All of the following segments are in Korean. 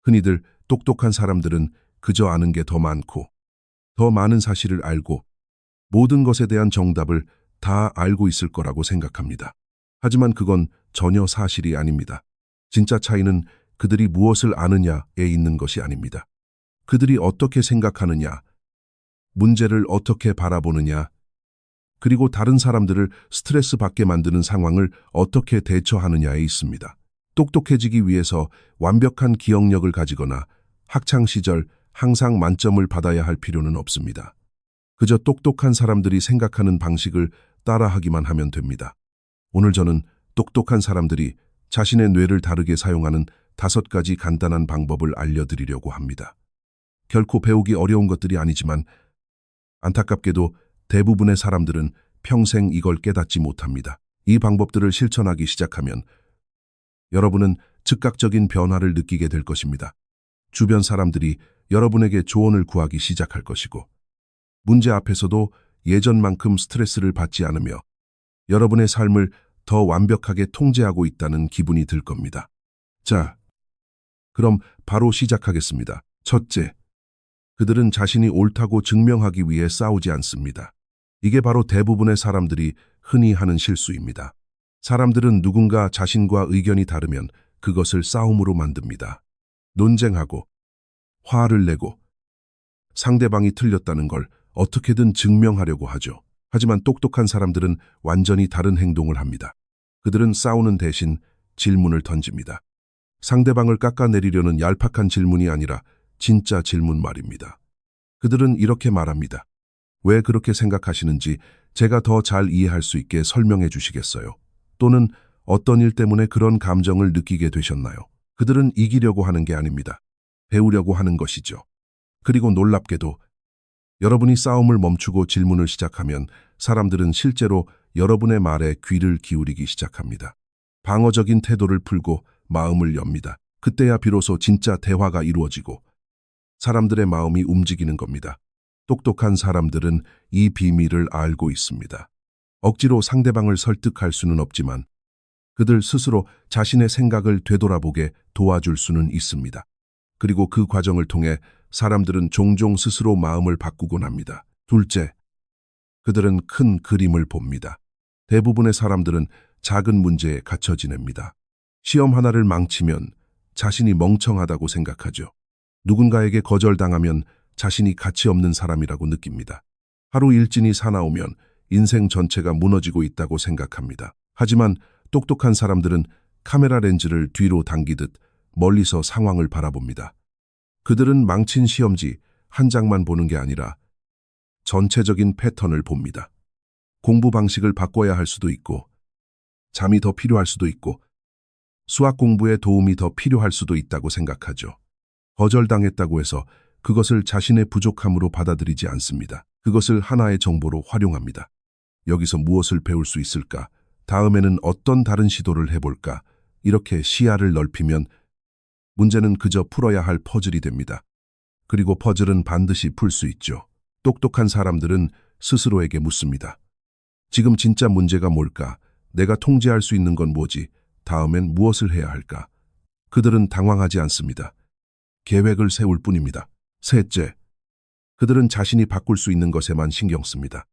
흔히들 똑똑한 사람들은 그저 아는 게 더 많고 더 많은 사실을 알고 모든 것에 대한 정답을 다 알고 있을 거라고 생각합니다. 하지만 그건 전혀 사실이 아닙니다. 진짜 차이는 그들이 무엇을 아느냐에 있는 것이 아닙니다. 그들이 어떻게 생각하느냐, 문제를 어떻게 바라보느냐, 그리고 다른 사람들을 스트레스 받게 만드는 상황을 어떻게 대처하느냐에 있습니다. 똑똑해지기 위해서 완벽한 기억력을 가지거나 학창시절 항상 만점을 받아야 할 필요는 없습니다. 그저 똑똑한 사람들이 생각하는 방식을 따라하기만 하면 됩니다. 오늘 저는 똑똑한 사람들이 자신의 뇌를 다르게 사용하는 5가지 간단한 방법을 알려드리려고 합니다. 결코 배우기 어려운 것들이 아니지만 안타깝게도 대부분의 사람들은 평생 이걸 깨닫지 못합니다. 이 방법들을 실천하기 시작하면 여러분은 즉각적인 변화를 느끼게 될 것입니다. 주변 사람들이 여러분에게 조언을 구하기 시작할 것이고 문제 앞에서도 예전만큼 스트레스를 받지 않으며 여러분의 삶을 더 완벽하게 통제하고 있다는 기분이 들 겁니다. 자, 그럼 바로 시작하겠습니다. 첫째, 그들은 자신이 옳다고 증명하기 위해 싸우지 않습니다. 이게 바로 대부분의 사람들이 흔히 하는 실수입니다. 사람들은 누군가 자신과 의견이 다르면 그것을 싸움으로 만듭니다. 논쟁하고 화를 내고 상대방이 틀렸다는 걸 어떻게든 증명하려고 하죠. 하지만 똑똑한 사람들은 완전히 다른 행동을 합니다. 그들은 싸우는 대신 질문을 던집니다. 상대방을 깎아내리려는 얄팍한 질문이 아니라 진짜 질문 말입니다. 그들은 이렇게 말합니다. 왜 그렇게 생각하시는지 제가 더 잘 이해할 수 있게 설명해 주시겠어요? 또는 어떤 일 때문에 그런 감정을 느끼게 되셨나요? 그들은 이기려고 하는 게 아닙니다. 배우려고 하는 것이죠. 그리고 놀랍게도 여러분이 싸움을 멈추고 질문을 시작하면 사람들은 실제로 여러분의 말에 귀를 기울이기 시작합니다. 방어적인 태도를 풀고 마음을 엽니다. 그때야 비로소 진짜 대화가 이루어지고 사람들의 마음이 움직이는 겁니다. 똑똑한 사람들은 이 비밀을 알고 있습니다. 억지로 상대방을 설득할 수는 없지만 그들 스스로 자신의 생각을 되돌아보게 도와줄 수는 있습니다. 그리고 그 과정을 통해 사람들은 종종 스스로 마음을 바꾸곤 합니다. 둘째, 그들은 큰 그림을 봅니다. 대부분의 사람들은 작은 문제에 갇혀 지냅니다. 시험 하나를 망치면 자신이 멍청하다고 생각하죠. 누군가에게 거절당하면 자신이 가치 없는 사람이라고 느낍니다. 하루 일진이 사나우면 인생 전체가 무너지고 있다고 생각합니다. 하지만 똑똑한 사람들은 카메라 렌즈를 뒤로 당기듯 멀리서 상황을 바라봅니다. 그들은 망친 시험지 한 장만 보는 게 아니라 전체적인 패턴을 봅니다. 공부 방식을 바꿔야 할 수도 있고, 잠이 더 필요할 수도 있고, 수학 공부에 도움이 더 필요할 수도 있다고 생각하죠. 거절당했다고 해서 그것을 자신의 부족함으로 받아들이지 않습니다. 그것을 하나의 정보로 활용합니다. 여기서 무엇을 배울 수 있을까? 다음에는 어떤 다른 시도를 해볼까? 이렇게 시야를 넓히면 문제는 그저 풀어야 할 퍼즐이 됩니다. 그리고 퍼즐은 반드시 풀 수 있죠. 똑똑한 사람들은 스스로에게 묻습니다. 지금 진짜 문제가 뭘까? 내가 통제할 수 있는 건 뭐지? 다음엔 무엇을 해야 할까? 그들은 당황하지 않습니다. 계획을 세울 뿐입니다. 셋째, 그들은 자신이 바꿀 수 있는 것에만 신경 씁니다.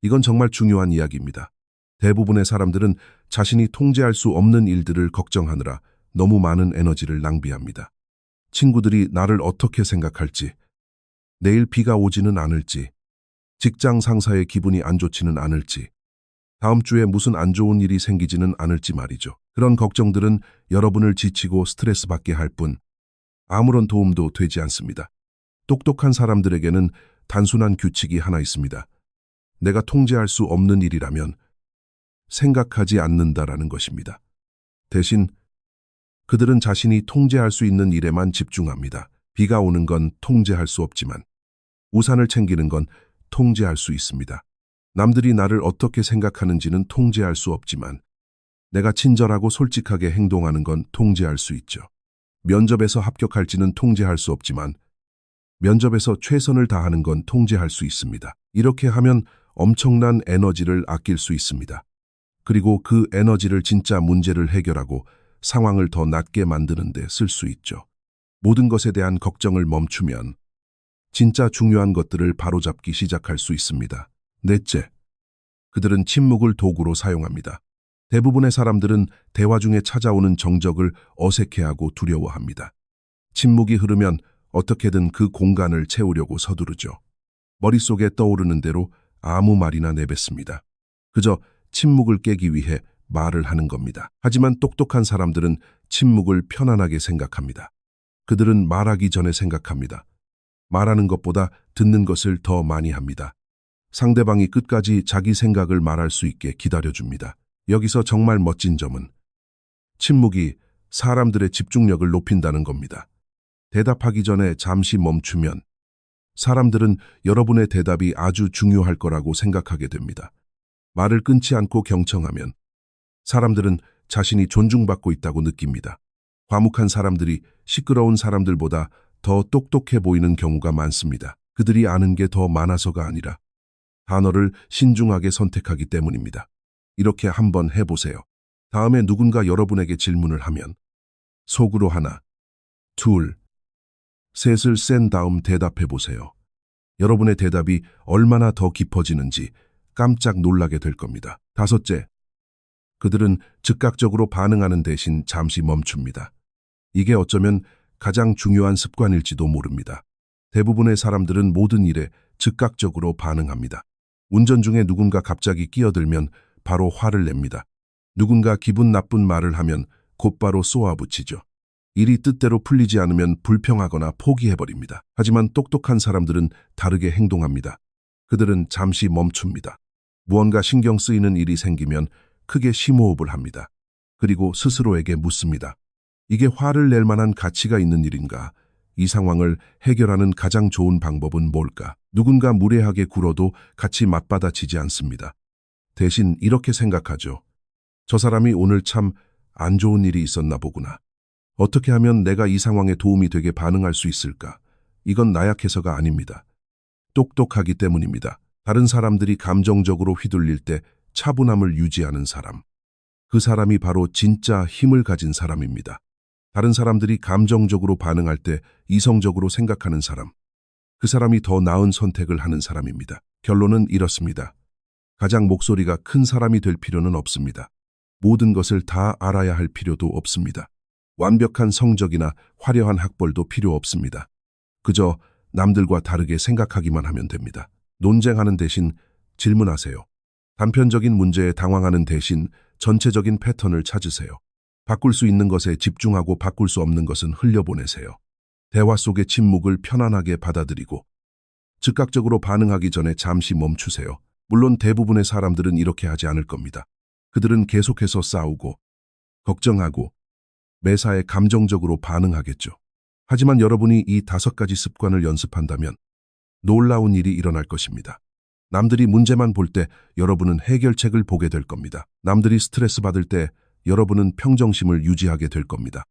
이건 정말 중요한 이야기입니다. 대부분의 사람들은 자신이 통제할 수 없는 일들을 걱정하느라 너무 많은 에너지를 낭비합니다. 친구들이 나를 어떻게 생각할지, 내일 비가 오지는 않을지, 직장 상사의 기분이 안 좋지는 않을지, 다음 주에 무슨 안 좋은 일이 생기지는 않을지 말이죠. 그런 걱정들은 여러분을 지치고 스트레스 받게 할 뿐 아무런 도움도 되지 않습니다. 똑똑한 사람들에게는 단순한 규칙이 하나 있습니다. 내가 통제할 수 없는 일이라면 생각하지 않는다라는 것입니다. 대신 그들은 자신이 통제할 수 있는 일에만 집중합니다. 비가 오는 건 통제할 수 없지만 우산을 챙기는 건 통제할 수 있습니다. 남들이 나를 어떻게 생각하는지는 통제할 수 없지만 내가 친절하고 솔직하게 행동하는 건 통제할 수 있죠. 면접에서 합격할지는 통제할 수 없지만 면접에서 최선을 다하는 건 통제할 수 있습니다. 이렇게 하면 엄청난 에너지를 아낄 수 있습니다. 그리고 그 에너지를 진짜 문제를 해결하고 상황을 더 낫게 만드는 데 쓸 수 있죠. 모든 것에 대한 걱정을 멈추면 진짜 중요한 것들을 바로잡기 시작할 수 있습니다. 넷째, 그들은 침묵을 도구로 사용합니다. 대부분의 사람들은 대화 중에 찾아오는 정적을 어색해하고 두려워합니다. 침묵이 흐르면 어떻게든 그 공간을 채우려고 서두르죠. 머릿속에 떠오르는 대로 아무 말이나 내뱉습니다. 그저 침묵을 깨기 위해 말을 하는 겁니다. 하지만 똑똑한 사람들은 침묵을 편안하게 생각합니다. 그들은 말하기 전에 생각합니다. 말하는 것보다 듣는 것을 더 많이 합니다. 상대방이 끝까지 자기 생각을 말할 수 있게 기다려줍니다. 여기서 정말 멋진 점은 침묵이 사람들의 집중력을 높인다는 겁니다. 대답하기 전에 잠시 멈추면 사람들은 여러분의 대답이 아주 중요할 거라고 생각하게 됩니다. 말을 끊지 않고 경청하면 사람들은 자신이 존중받고 있다고 느낍니다. 과묵한 사람들이 시끄러운 사람들보다 더 똑똑해 보이는 경우가 많습니다. 그들이 아는 게 더 많아서가 아니라 단어를 신중하게 선택하기 때문입니다. 이렇게 한번 해보세요. 다음에 누군가 여러분에게 질문을 하면 속으로 하나, 둘, 셋을 센 다음 대답해 보세요. 여러분의 대답이 얼마나 더 깊어지는지 깜짝 놀라게 될 겁니다. 다섯째, 그들은 즉각적으로 반응하는 대신 잠시 멈춥니다. 이게 어쩌면 가장 중요한 습관일지도 모릅니다. 대부분의 사람들은 모든 일에 즉각적으로 반응합니다. 운전 중에 누군가 갑자기 끼어들면 바로 화를 냅니다. 누군가 기분 나쁜 말을 하면 곧바로 쏘아붙이죠. 일이 뜻대로 풀리지 않으면 불평하거나 포기해버립니다. 하지만 똑똑한 사람들은 다르게 행동합니다. 그들은 잠시 멈춥니다. 무언가 신경 쓰이는 일이 생기면 크게 심호흡을 합니다. 그리고 스스로에게 묻습니다. 이게 화를 낼 만한 가치가 있는 일인가? 이 상황을 해결하는 가장 좋은 방법은 뭘까? 누군가 무례하게 굴어도 같이 맞받아치지 않습니다. 대신 이렇게 생각하죠. 저 사람이 오늘 참 안 좋은 일이 있었나 보구나. 어떻게 하면 내가 이 상황에 도움이 되게 반응할 수 있을까? 이건 나약해서가 아닙니다. 똑똑하기 때문입니다. 다른 사람들이 감정적으로 휘둘릴 때 차분함을 유지하는 사람. 그 사람이 바로 진짜 힘을 가진 사람입니다. 다른 사람들이 감정적으로 반응할 때 이성적으로 생각하는 사람. 그 사람이 더 나은 선택을 하는 사람입니다. 결론은 이렇습니다. 가장 목소리가 큰 사람이 될 필요는 없습니다. 모든 것을 다 알아야 할 필요도 없습니다. 완벽한 성적이나 화려한 학벌도 필요 없습니다. 그저 남들과 다르게 생각하기만 하면 됩니다. 논쟁하는 대신 질문하세요. 단편적인 문제에 당황하는 대신 전체적인 패턴을 찾으세요. 바꿀 수 있는 것에 집중하고 바꿀 수 없는 것은 흘려보내세요. 대화 속의 침묵을 편안하게 받아들이고 즉각적으로 반응하기 전에 잠시 멈추세요. 물론 대부분의 사람들은 이렇게 하지 않을 겁니다. 그들은 계속해서 싸우고 걱정하고 매사에 감정적으로 반응하겠죠. 하지만 여러분이 이 5가지 습관을 연습한다면 놀라운 일이 일어날 것입니다. 남들이 문제만 볼 때 여러분은 해결책을 보게 될 겁니다. 남들이 스트레스 받을 때 여러분은 평정심을 유지하게 될 겁니다.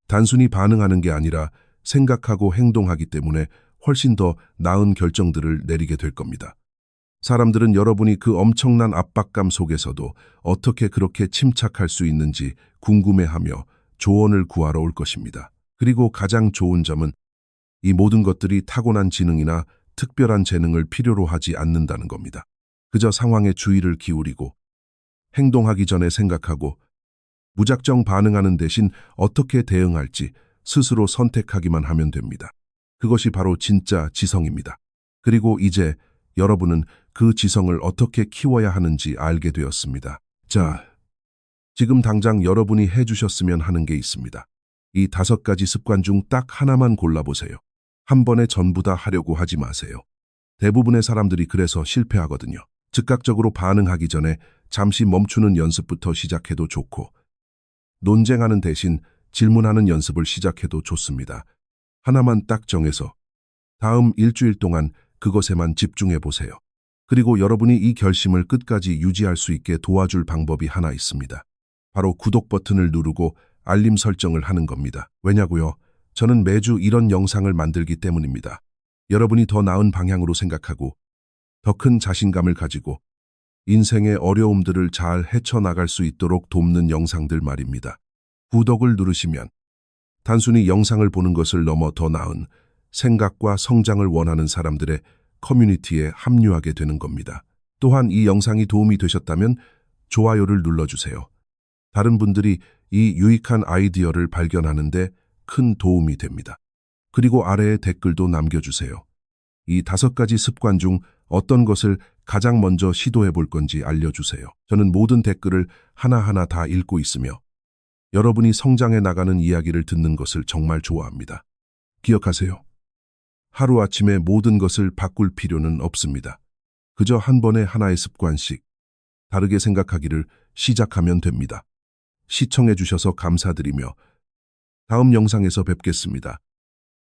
단순히 반응하는 게 아니라 생각하고 행동하기 때문에 훨씬 더 나은 결정들을 내리게 될 겁니다. 사람들은 여러분이 그 엄청난 압박감 속에서도 어떻게 그렇게 침착할 수 있는지 궁금해하며 조언을 구하러 올 것입니다. 그리고 가장 좋은 점은 이 모든 것들이 타고난 지능이나 특별한 재능을 필요로 하지 않는다는 겁니다. 그저 상황에 주의를 기울이고 행동하기 전에 생각하고 무작정 반응하는 대신 어떻게 대응할지 스스로 선택하기만 하면 됩니다. 그것이 바로 진짜 지성입니다. 그리고 이제 여러분은 그 지성을 어떻게 키워야 하는지 알게 되었습니다. 자, 지금 당장 여러분이 해주셨으면 하는 게 있습니다. 이 5가지 습관 중 딱 하나만 골라보세요. 한 번에 전부 다 하려고 하지 마세요. 대부분의 사람들이 그래서 실패하거든요. 즉각적으로 반응하기 전에 잠시 멈추는 연습부터 시작해도 좋고 논쟁하는 대신 질문하는 연습을 시작해도 좋습니다. 하나만 딱 정해서 다음 일주일 동안 그것에만 집중해 보세요. 그리고 여러분이 이 결심을 끝까지 유지할 수 있게 도와줄 방법이 하나 있습니다. 바로 구독 버튼을 누르고 알림 설정을 하는 겁니다. 왜냐고요? 저는 매주 이런 영상을 만들기 때문입니다. 여러분이 더 나은 방향으로 생각하고 더 큰 자신감을 가지고 인생의 어려움들을 잘 헤쳐나갈 수 있도록 돕는 영상들 말입니다. 구독을 누르시면 단순히 영상을 보는 것을 넘어 더 나은 생각과 성장을 원하는 사람들의 커뮤니티에 합류하게 되는 겁니다. 또한 이 영상이 도움이 되셨다면 좋아요를 눌러주세요. 다른 분들이 이 유익한 아이디어를 발견하는데 큰 도움이 됩니다. 그리고 아래에 댓글도 남겨주세요. 이 5가지 습관 중 어떤 것을 가장 먼저 시도해 볼 건지 알려주세요. 저는 모든 댓글을 하나하나 다 읽고 있으며 여러분이 성장해 나가는 이야기를 듣는 것을 정말 좋아합니다. 기억하세요. 하루아침에 모든 것을 바꿀 필요는 없습니다. 그저 한 번에 하나의 습관씩 다르게 생각하기를 시작하면 됩니다. 시청해 주셔서 감사드리며 다음 영상에서 뵙겠습니다.